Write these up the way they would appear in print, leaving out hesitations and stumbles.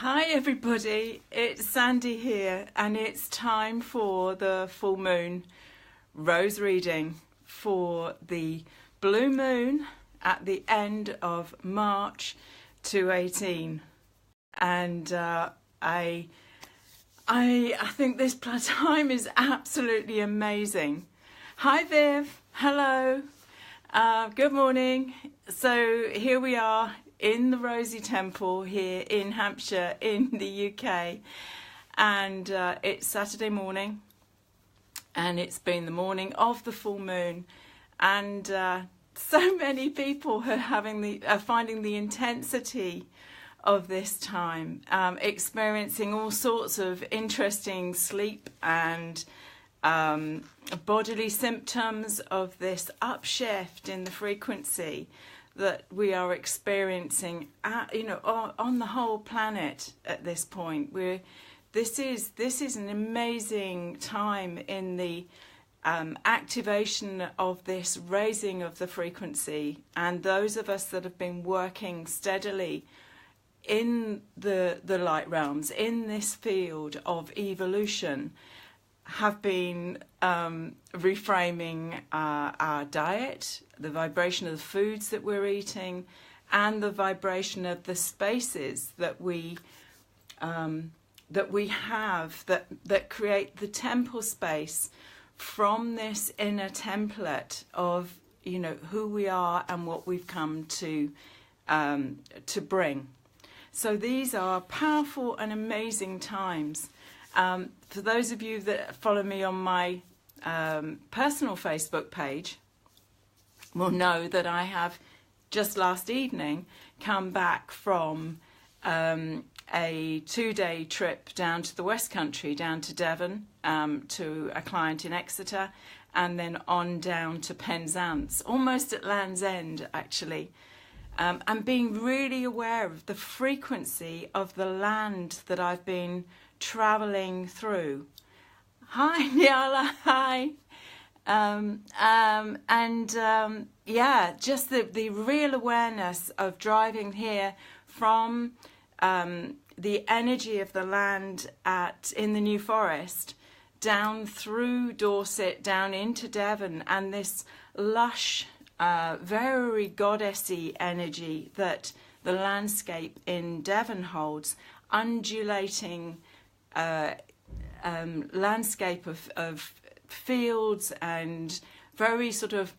Hi everybody, it's Sandy here and it's time for the full moon rose reading for the blue moon at the end of March 2018. And I think this time is absolutely amazing. Hi Viv, hello, good morning. So here we are in the Rosie Temple here in Hampshire in the UK, and it's Saturday morning and it's been the morning of the full moon, and so many people are finding the intensity of this time, experiencing all sorts of interesting sleep and bodily symptoms of this upshift in the frequency that we are experiencing, on the whole planet at this point. This is an amazing time in the activation of this raising of the frequency, and those of us that have been working steadily in the light realms, in this field of evolution, have been reframing our diet, the vibration of the foods that we're eating, and the vibration of the spaces that we have that create the temple space from this inner template of who we are and what we've come to bring. So these are powerful and amazing times. For those of you that follow me on my personal Facebook page will know that I have just last evening come back from a 2-day trip down to the West Country, down to Devon, to a client in Exeter, and then on down to Penzance, almost at Land's End actually, and being really aware of the frequency of the land that I've been traveling through. Hi Nyala, hi. Just the real awareness of driving here from the energy of the land in the New Forest down through Dorset, down into Devon, and this lush, very goddessy energy that the landscape in Devon holds, undulating landscape of fields and very sort of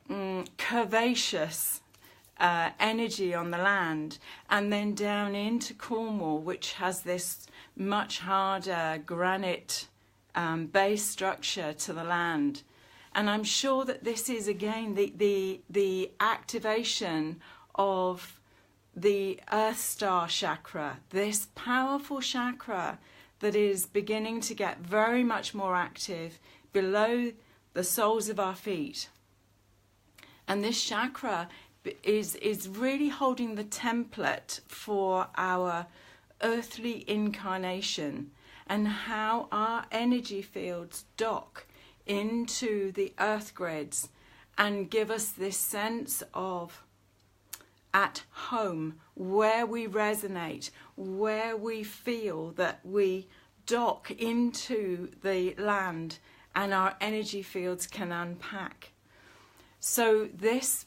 curvaceous energy on the land, and then down into Cornwall, which has this much harder granite base structure to the land. And I'm sure that this is again the activation of the Earth Star chakra, this powerful chakra that is beginning to get very much more active below the soles of our feet. And this chakra is really holding the template for our earthly incarnation and how our energy fields dock into the earth grids and give us this sense of at home, where we resonate, where we feel that we dock into the land and our energy fields can unpack. So this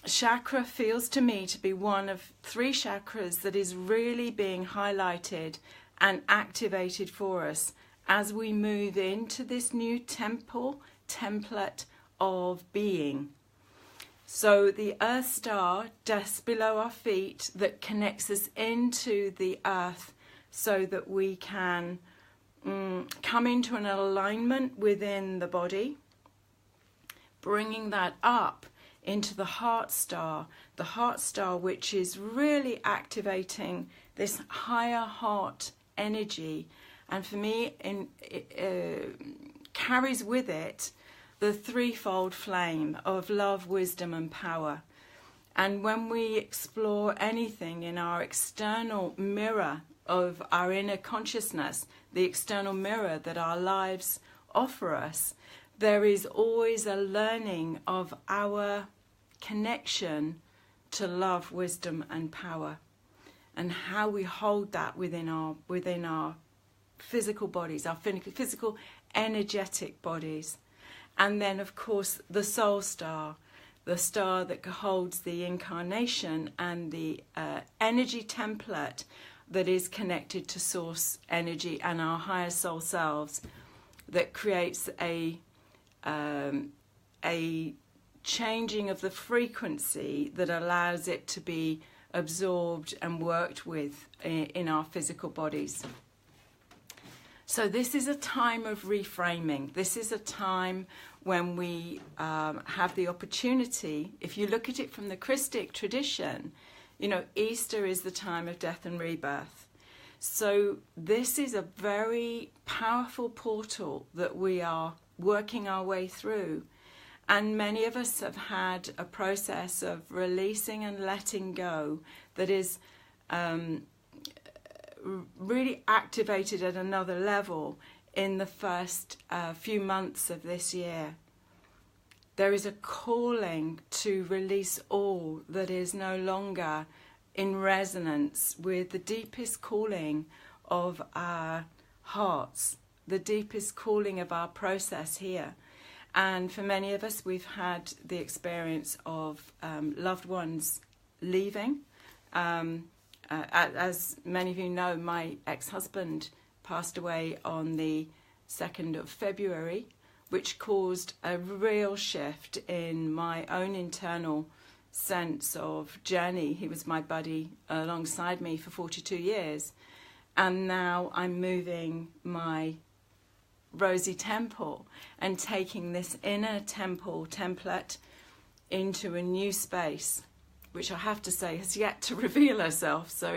chakra feels to me to be one of 3 chakras that is really being highlighted and activated for us as we move into this new template of being. So the Earth Star just below our feet that connects us into the earth so that we can come into an alignment within the body, bringing that up into the heart star which is really activating this higher heart energy, and for me it carries with it the threefold flame of love, wisdom and power. And when we explore anything in our external mirror of our inner consciousness, the external mirror that our lives offer us, there is always a learning of our connection to love, wisdom and power. and how we hold that within our physical bodies, our physical energetic bodies. And then, of course, the soul star, the star that holds the incarnation and the energy template that is connected to source energy and our higher soul selves, that creates a changing of the frequency that allows it to be absorbed and worked with in our physical bodies. So this is a time of reframing. This is a time when we have the opportunity, if you look at it from the Christic tradition, you know, Easter is the time of death and rebirth. So this is a very powerful portal that we are working our way through. And many of us have had a process of releasing and letting go that is really activated at another level in the first few months of this year. There is a calling to release all that is no longer in resonance with the deepest calling of our hearts, the deepest calling of our process here. And for many of us, we've had the experience of loved ones leaving. As many of you know, my ex-husband passed away on the 2nd of February, which caused a real shift in my own internal sense of journey. He was my buddy alongside me for 42 years. And now I'm moving my Rosy Temple and taking this inner temple template into a new space, which I have to say has yet to reveal herself. So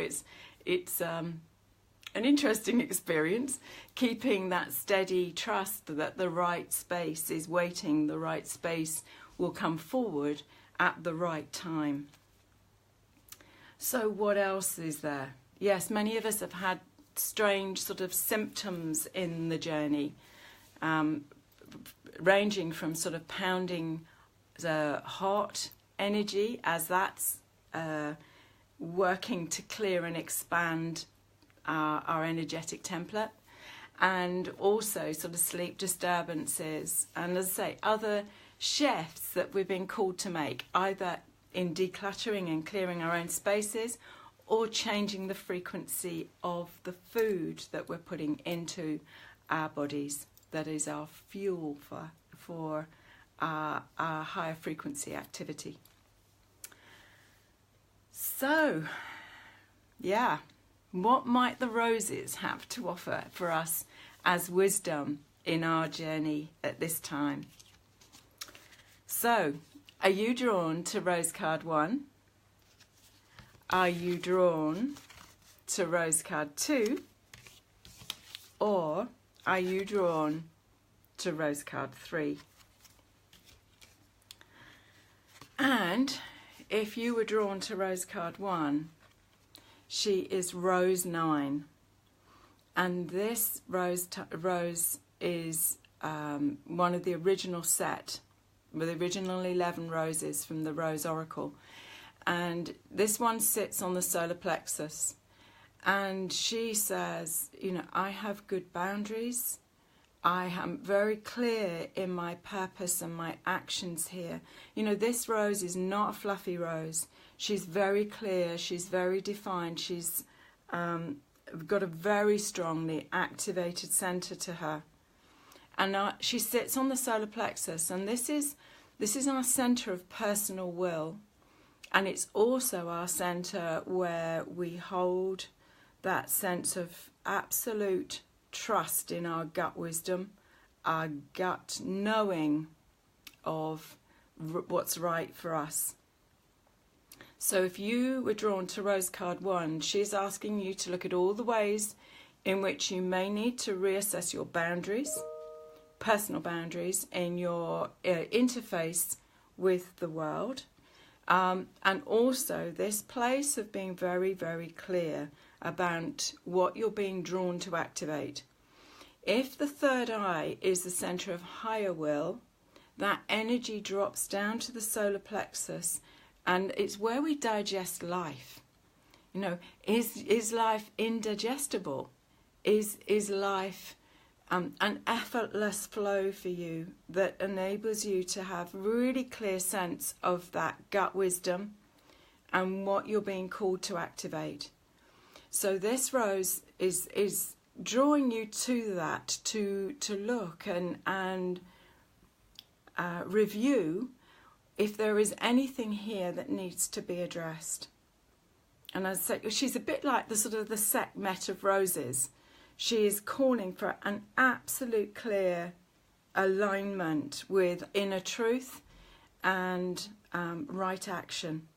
it's an interesting experience, keeping that steady trust that the right space is waiting, the right space will come forward at the right time. So what else is there? Yes, many of us have had strange sort of symptoms in the journey, ranging from sort of pounding the heart energy as that's working to clear and expand our energetic template, and also sort of sleep disturbances, and as I say, other shifts that we've been called to make, either in decluttering and clearing our own spaces, or changing the frequency of the food that we're putting into our bodies. That is our fuel for our higher frequency activity. So, yeah, what might the roses have to offer for us as wisdom in our journey at this time? So, are you drawn to Rose Card 1? Are you drawn to Rose Card 2? Or are you drawn to Rose Card 3? And if you were drawn to Rose Card 1, she is Rose 9. And this rose is one of the original set, with the original 11 roses from the Rose Oracle. And this one sits on the solar plexus. And she says, you know, I have good boundaries. I am very clear in my purpose and my actions here. You know, this rose is not a fluffy rose. She's very clear. She's very defined. She's got a very strongly activated center to her. And she sits on the solar plexus. And this is our center of personal will. And it's also our center where we hold that sense of absolute trust in our gut wisdom, our gut knowing of what's right for us. So if you were drawn to Rose Card 1, she's asking you to look at all the ways in which you may need to reassess your boundaries, personal boundaries, in your interface with the world. And also this place of being very, very clear about what you're being drawn to activate. If the third eye is the center of higher will, that energy drops down to the solar plexus, and it's where we digest life. You know, is life indigestible? Is life an effortless flow for you that enables you to have really clear sense of that gut wisdom and what you're being called to activate? So this rose is drawing you to that, to look and review if there is anything here that needs to be addressed. And as I say, she's a bit like the sort of the Sekhmet of roses. She is calling for an absolute clear alignment with inner truth and right action.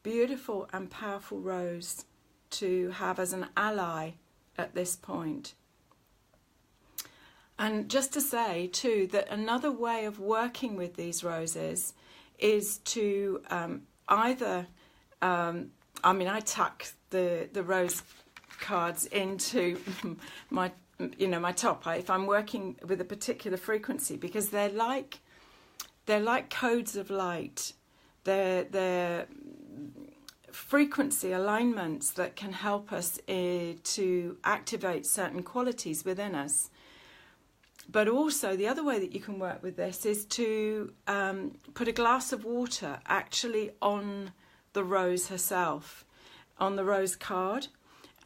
Beautiful and powerful rose to have as an ally at this point. And just to say too that another way of working with these roses is to either I tuck the rose cards into my top if I'm working with a particular frequency, because they're like codes of light. They're frequency alignments that can help us to activate certain qualities within us. But also the other way that you can work with this is to put a glass of water actually on the rose herself, on the rose card,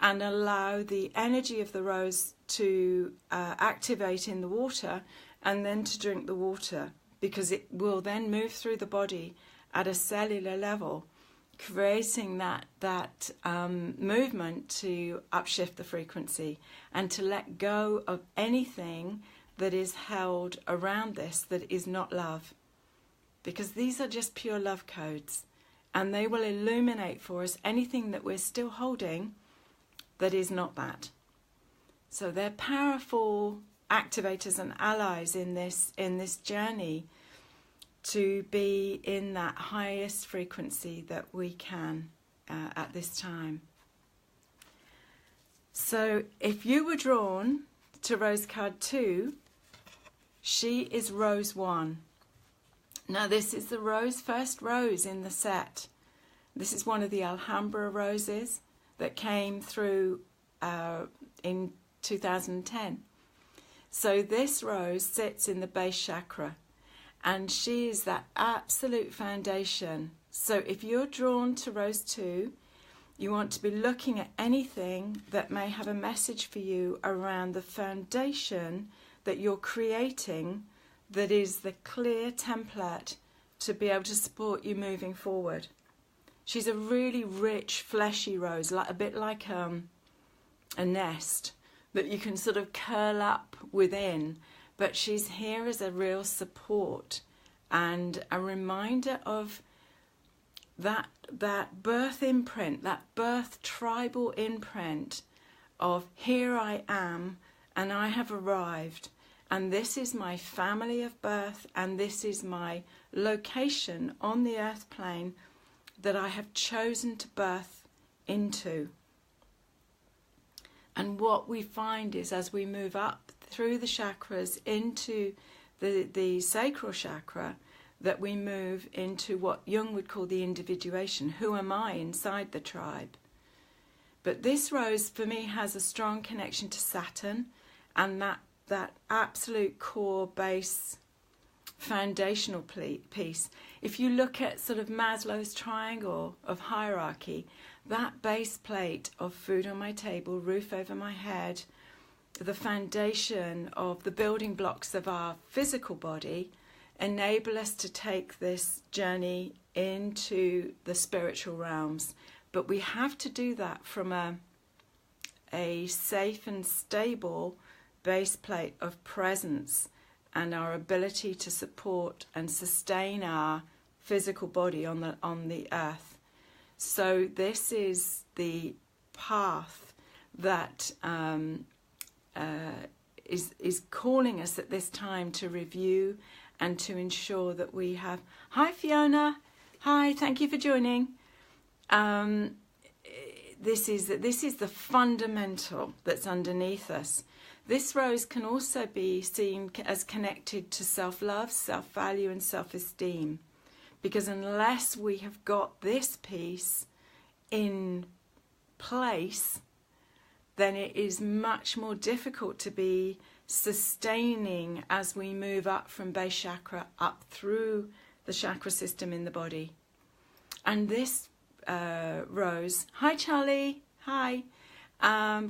and allow the energy of the rose to activate in the water, and then to drink the water, because it will then move through the body at a cellular level, creating that movement to upshift the frequency and to let go of anything that is held around this that is not love. Because these are just pure love codes, and they will illuminate for us anything that we're still holding that is not that. So they're powerful activators and allies in this journey to be in that highest frequency that we can at this time. So if you were drawn to Rose card 2, she is Rose 1. Now this is the first rose in the set. This is one of the Alhambra roses that came through in 2010. So this rose sits in the base chakra, and she is that absolute foundation. So if you're drawn to Rose 2, you want to be looking at anything that may have a message for you around the foundation that you're creating, that is the clear template to be able to support you moving forward. She's a really rich, fleshy rose, a bit like a nest that you can sort of curl up within, but she's here as a real support and a reminder of that birth imprint, that birth tribal imprint of here I am and I have arrived, and this is my family of birth, and this is my location on the earth plane that I have chosen to birth into. And what we find is, as we move up through the chakras into the sacral chakra, that we move into what Jung would call the individuation. Who am I inside the tribe? But this rose, for me, has a strong connection to Saturn and that absolute core base foundational piece. If you look at sort of Maslow's triangle of hierarchy, that base plate of food on my table, roof over my head, the foundation of the building blocks of our physical body, enable us to take this journey into the spiritual realms. But we have to do that from a safe and stable base plate of presence and our ability to support and sustain our physical body on the earth. So this is the path that is calling us at this time to review and to ensure that we have... Hi Fiona, hi, thank you for joining. This is the fundamental that's underneath us. This rose can also be seen as connected to self-love, self-value and self-esteem. Because unless we have got this piece in place, then it is much more difficult to be sustaining as we move up from base chakra up through the chakra system in the body. And this rose, hi Charlie, hi,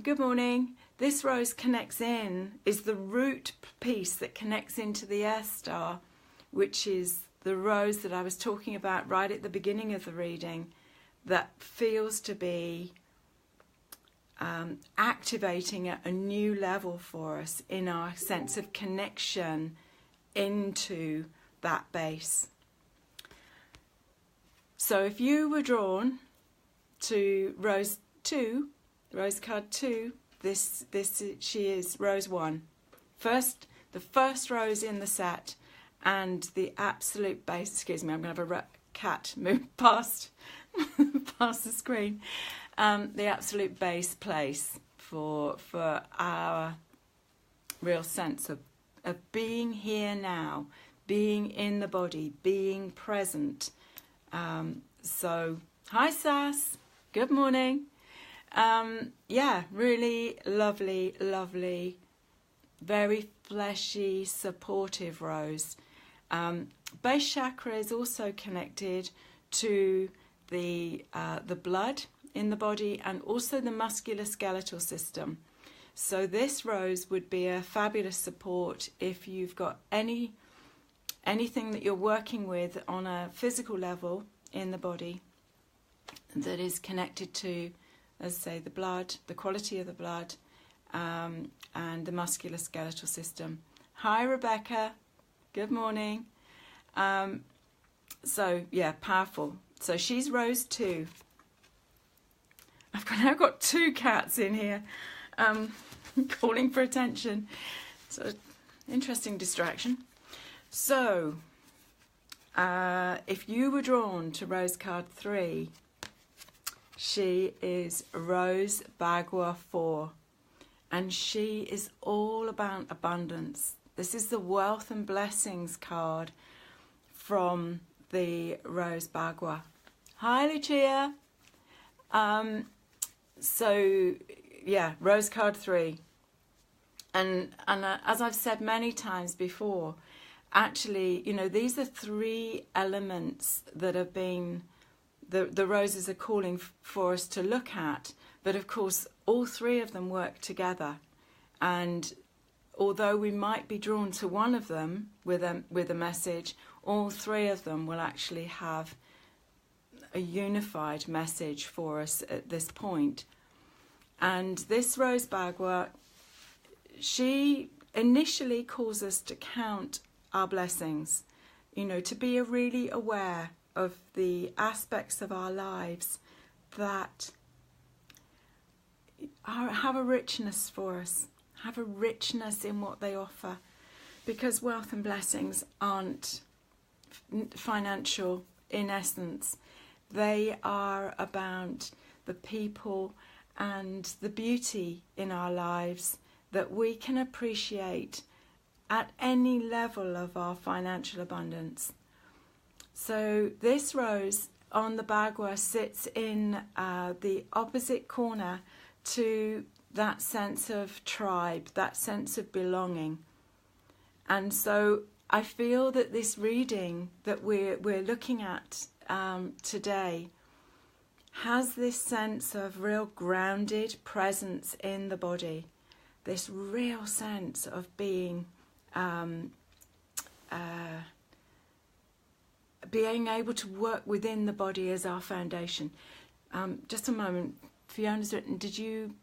good morning. This rose connects in, is the root piece that connects into the air star, which is the rose that I was talking about right at the beginning of the reading, that feels to be activating at a new level for us in our sense of connection into that base. So if you were drawn to rose 2, rose card 2, she is rose 1. The first rose in the set, and the absolute base. Excuse me, I'm going to have a cat move past the screen. The absolute base place for our real sense of being here now, being in the body, being present. So, hi Sass, good morning. Yeah, really lovely, lovely, very fleshy, supportive rose. Base chakra is also connected to the blood in the body and also the musculoskeletal system. So this rose would be a fabulous support if you've got anything that you're working with on a physical level in the body that is connected to, as I say, the blood, the quality of the blood, and the musculoskeletal system. Hi Rebecca, good morning. So yeah, powerful. So she's rose 2. I've now got 2 cats in here calling for attention. So interesting distraction. So if you were drawn to rose card 3, she is Rose Bagua 4, and she is all about abundance. This is the wealth and blessings card from the Rose Bagua. Hi Lucia. So yeah, rose card 3, and as I've said many times before, actually, you know, these are 3 elements that have been the roses are calling for us to look at, but of course all 3 of them work together. And although we might be drawn to one of them with a message, all 3 of them will actually have a unified message for us at this point. And this Rose Bagua, she initially calls us to count our blessings, you know, to be really aware of the aspects of our lives that have a richness for us, have a richness in what they offer, because wealth and blessings aren't financial in essence. They are about the people and the beauty in our lives that we can appreciate at any level of our financial abundance. So this rose on the Bagua sits in the opposite corner to that sense of tribe, that sense of belonging. And so I feel that this reading that we're looking at today has this sense of real grounded presence in the body, this real sense of being able to work within the body as our foundation. Just a moment, Fiona's written, did you?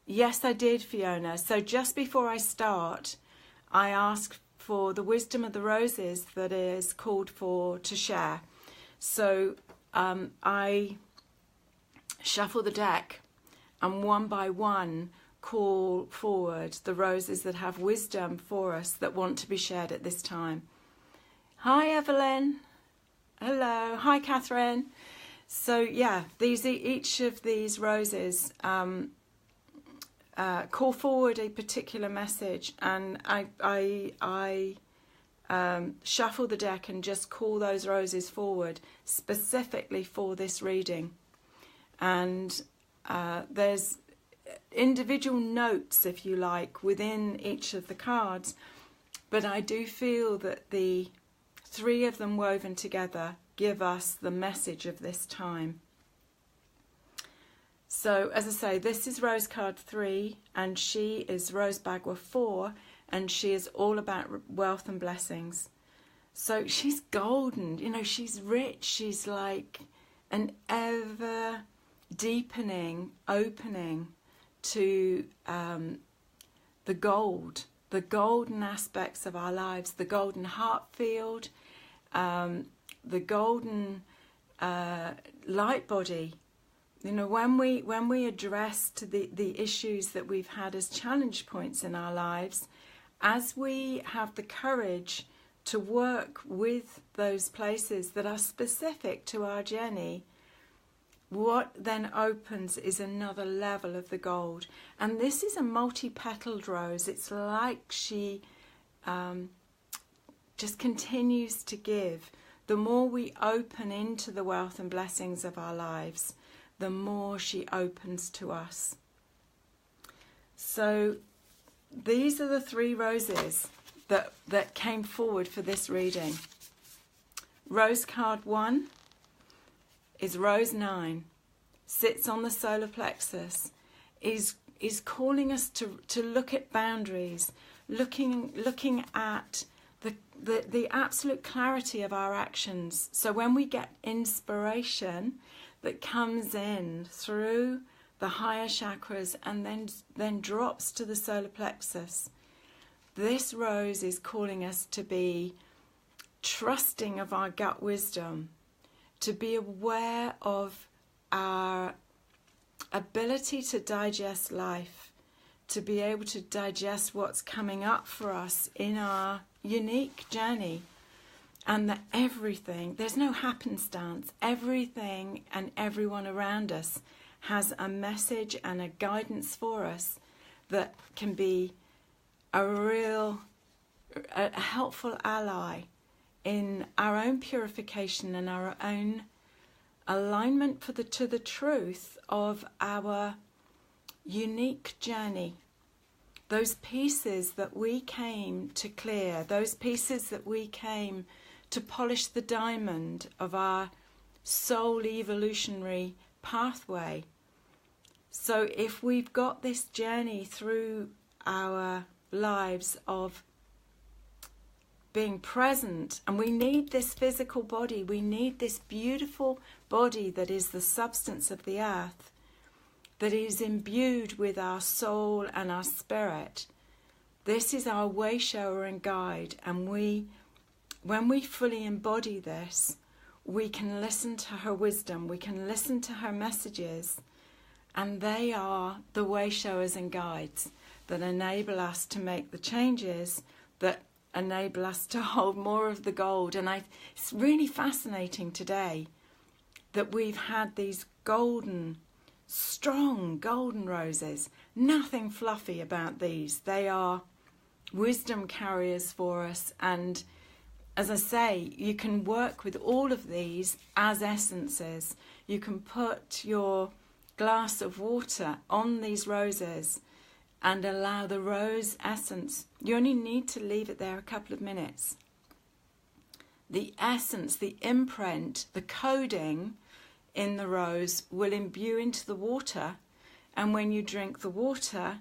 Yes, I did, Fiona. So just before I start, I asked for the wisdom of the roses that is called for to share. So I shuffle the deck and one by one call forward the roses that have wisdom for us that want to be shared at this time. Hi Evelyn. Hello. Hi Catherine. So yeah, each of these roses call forward a particular message, and I shuffle the deck and just call those roses forward specifically for this reading. And there's individual notes, if you like, within each of the cards. But I do feel that the three of them woven together give us the message of this time. So, as I say, this is Rose card 3, and she is Rose Bagua 4, and she is all about wealth and blessings. So she's golden, you know, she's rich, she's like an ever deepening opening to the golden aspects of our lives, the golden heart field, the golden light body. You know, when we address to the issues that we've had as challenge points in our lives, as we have the courage to work with those places that are specific to our journey, what then opens is another level of the gold. And this is a multi-petaled rose. It's like she just continues to give. The more we open into the wealth and blessings of our lives, the more she opens to us. So these are the three roses that came forward for this reading. Rose card 1 is Rose 9, sits on the solar plexus, is calling us to look at boundaries, looking at the absolute clarity of our actions. So when we get inspiration that comes in through the higher chakras and then drops to the solar plexus, this rose is calling us to be trusting of our gut wisdom, to be aware of our ability to digest life, to be able to digest what's coming up for us in our unique journey, and that everything, there's no happenstance, everything and everyone around us has a message and a guidance for us that can be a helpful ally in our own purification and our own alignment to the truth of our unique journey. Those pieces that we came to clear, those pieces that we came to polish the diamond of our soul evolutionary pathway. So if we've got this journey through our lives of being present, and we need this physical body, we need this beautiful body that is the substance of the earth, that is imbued with our soul and our spirit. This is our way shower and guide, and when we fully embody this, we can listen to her wisdom, we can listen to her messages, and they are the way showers and guides that enable us to make the changes that enable us to hold more of the gold. And it's really fascinating today that we've had these strong golden roses. Nothing fluffy about these. They are wisdom carriers for us. And as I say, you can work with all of these as essences. You can put your glass of water on these roses and allow the rose essence. You only need to leave it there a couple of minutes. The essence, the imprint, the coding in the rose will imbue into the water, and when you drink the water,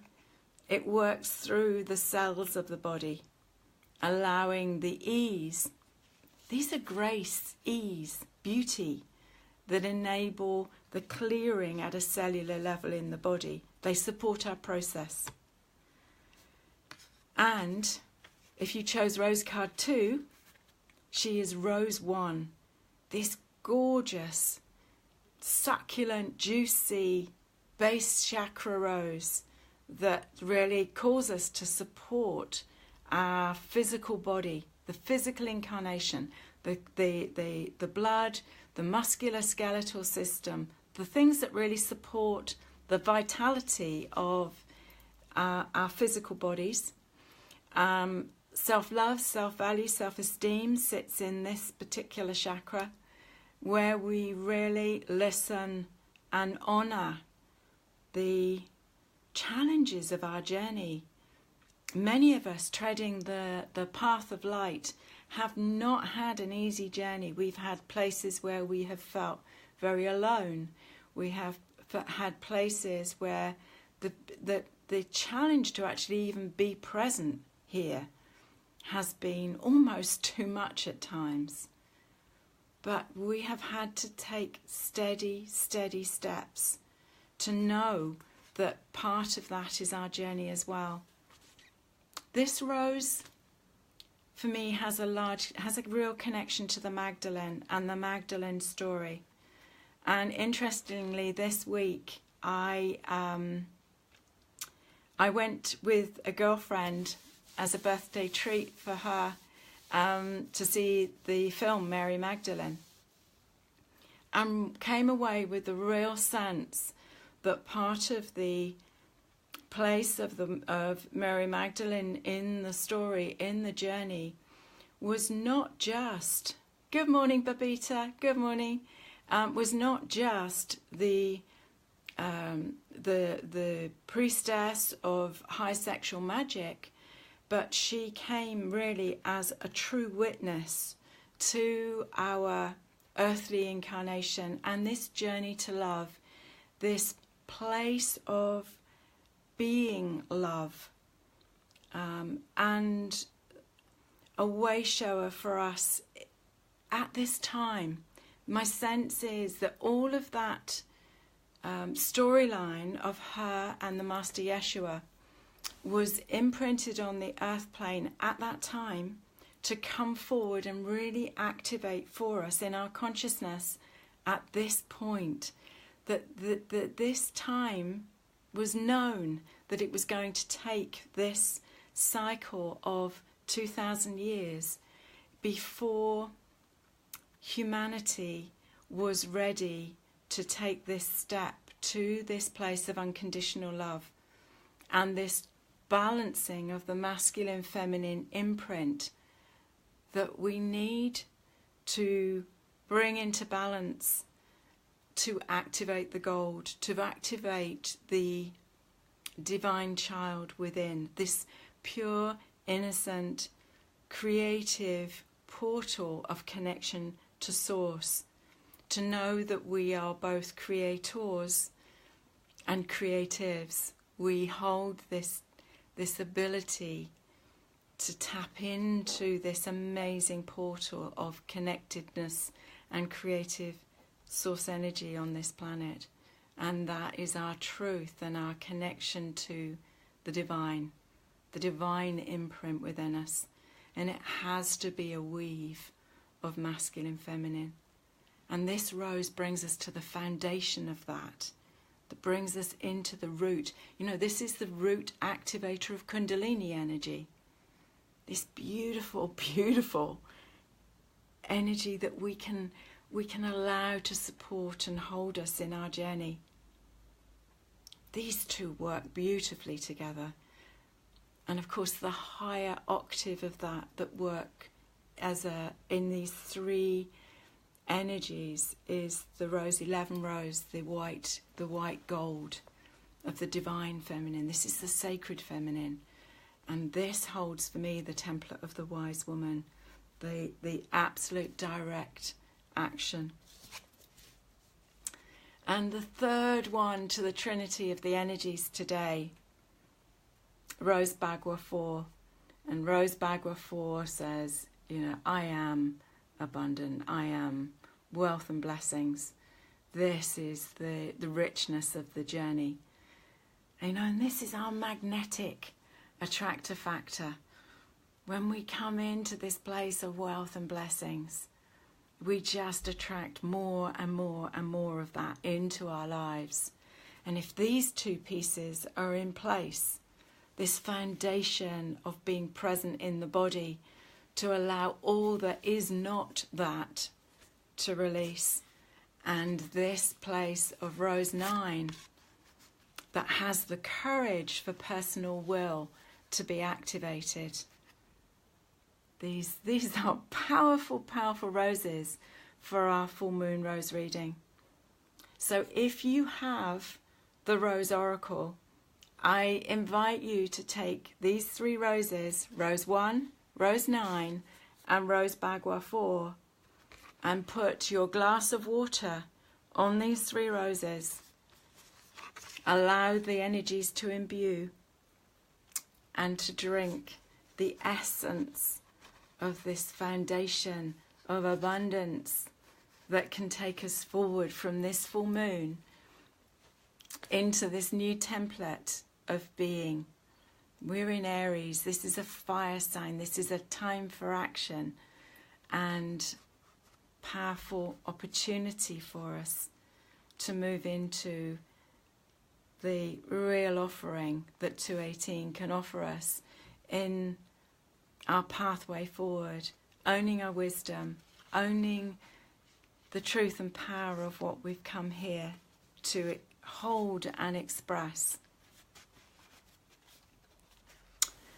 it works through the cells of the body, allowing the ease. These are grace, ease, beauty that enable the clearing at a cellular level in the body. They support our process. And if you chose Rose card 2, she is Rose 1. This gorgeous, succulent, juicy base chakra rose that really calls us to support our physical body, the physical incarnation, the blood, the musculoskeletal system, the things that really support the vitality of our physical bodies. Self-love, self-value, self-esteem sits in this particular chakra, where we really listen and honour the challenges of our journey. Many of us treading the path of light have not had an easy journey. We've had places where we have felt very alone. We have had places where the challenge to actually even be present here has been almost too much at times. But we have had to take steady steps to know that part of that is our journey as well. This rose, for me, has a real connection to the Magdalene and the Magdalene story. And interestingly, this week I went with a girlfriend as a birthday treat for her to see the film Mary Magdalene, and came away with the real sense that part of the place of Mary Magdalene in the story, in the journey, was not just, good morning Babita, good morning, was not just the priestess of high sexual magic, but she came really as a true witness to our earthly incarnation and this journey to love, this place of being love, and a way shower for us at this time. My sense is that all of that storyline of her and the Master Yeshua was imprinted on the earth plane at that time to come forward and really activate for us in our consciousness at this point, that this time was known, that it was going to take this cycle of 2,000 years before humanity was ready to take this step to this place of unconditional love and this balancing of the masculine feminine imprint that we need to bring into balance to activate the gold, to activate the divine child within, this pure, innocent, creative portal of connection to source, to know that we are both creators and creatives. We hold this ability to tap into this amazing portal of connectedness and creative source energy on this planet, and that is our truth and our connection to the divine imprint within us. And it has to be a weave of masculine feminine, and this rose brings us to the foundation of that brings us into the root. You know, this is the root activator of Kundalini energy, this beautiful energy that we can allow to support and hold us in our journey. These two work beautifully together. And of course the higher octave of that work in these three energies is the rose 11 rose, the white gold of the divine feminine. This is the sacred feminine. And this holds for me the template of the wise woman, the absolute direct action. And the third one to the trinity of the energies today, Rose Bagua 4. And Rose Bagua 4 says, you know, I am abundant, I am wealth and blessings. This is the richness of the journey. You know, and this is our magnetic attractor factor. When we come into this place of wealth and blessings, we just attract more and more and more of that into our lives. And if these two pieces are in place, this foundation of being present in the body to allow all that is not that to release, and this place of Rose 9 that has the courage for personal will to be activated. These are powerful roses for our full moon rose reading. So if you have the Rose Oracle, I invite you to take these 3 roses, Rose 1, Rose 9 and Rose Bagua 4, and put your glass of water on these 3 roses. Allow the energies to imbue and to drink the essence of this foundation of abundance that can take us forward from this full moon into this new template of being. We're in Aries. This is a fire sign. This is a time for action and powerful opportunity for us to move into the real offering that 218 can offer us in our pathway forward, owning our wisdom, owning the truth and power of what we've come here to hold and express.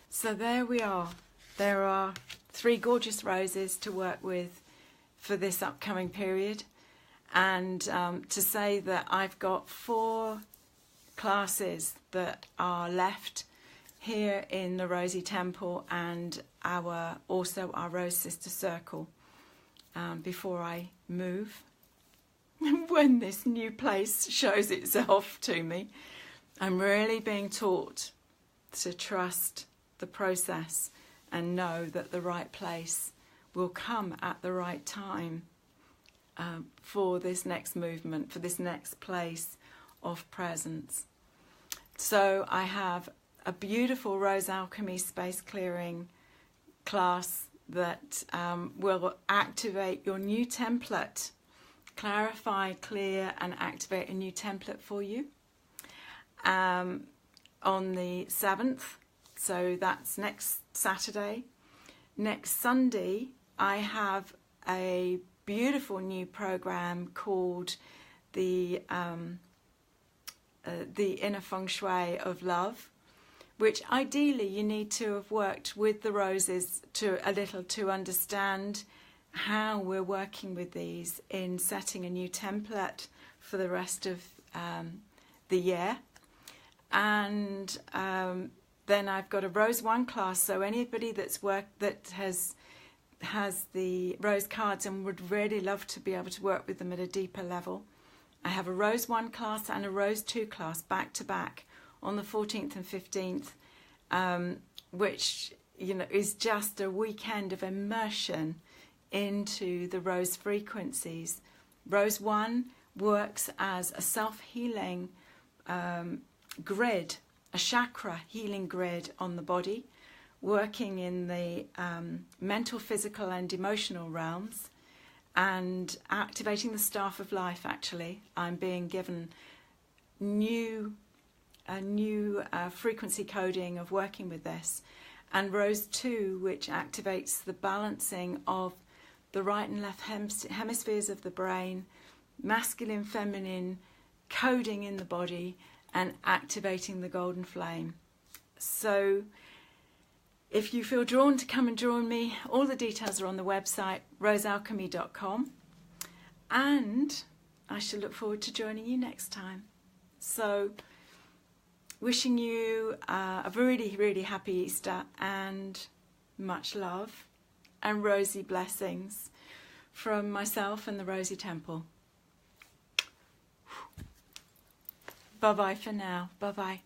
So there we are. There are 3 gorgeous roses to work with for this upcoming period, and to say that I've got 4 classes that are left here in the Rosie Temple and also our Rose Sister Circle before I move. When this new place shows itself to me, I'm really being taught to trust the process and know that the right place will come at the right time for this next movement, for this next place of presence. So I have a beautiful Rose Alchemy space clearing class that will activate your new template, clarify, clear and activate a new template for you on the 7th. So that's next Saturday. Next Sunday, I have a beautiful new program called the Inner Feng Shui of Love, which ideally you need to have worked with the roses a little to understand how we're working with these in setting a new template for the rest of the year. And then I've got a Rose 1 class, so anybody that has the Rose cards and would really love to be able to work with them at a deeper level. I have a Rose 1 class and a Rose 2 class back to back on the 14th and 15th, which is just a weekend of immersion into the Rose frequencies. Rose 1 works as a self-healing grid, a chakra healing grid on the body, working in the mental, physical and emotional realms, and activating the staff of life. Actually, I'm being given a new frequency coding of working with this. And Rose 2, which activates the balancing of the right and left hemispheres of the brain, masculine, feminine coding in the body, and activating the golden flame. So if you feel drawn to come and join me, all the details are on the website rosealchemy.com, and I shall look forward to joining you next time. So wishing you a really, really happy Easter and much love and rosy blessings from myself and the Rosie Temple. Bye-bye for now. Bye-bye.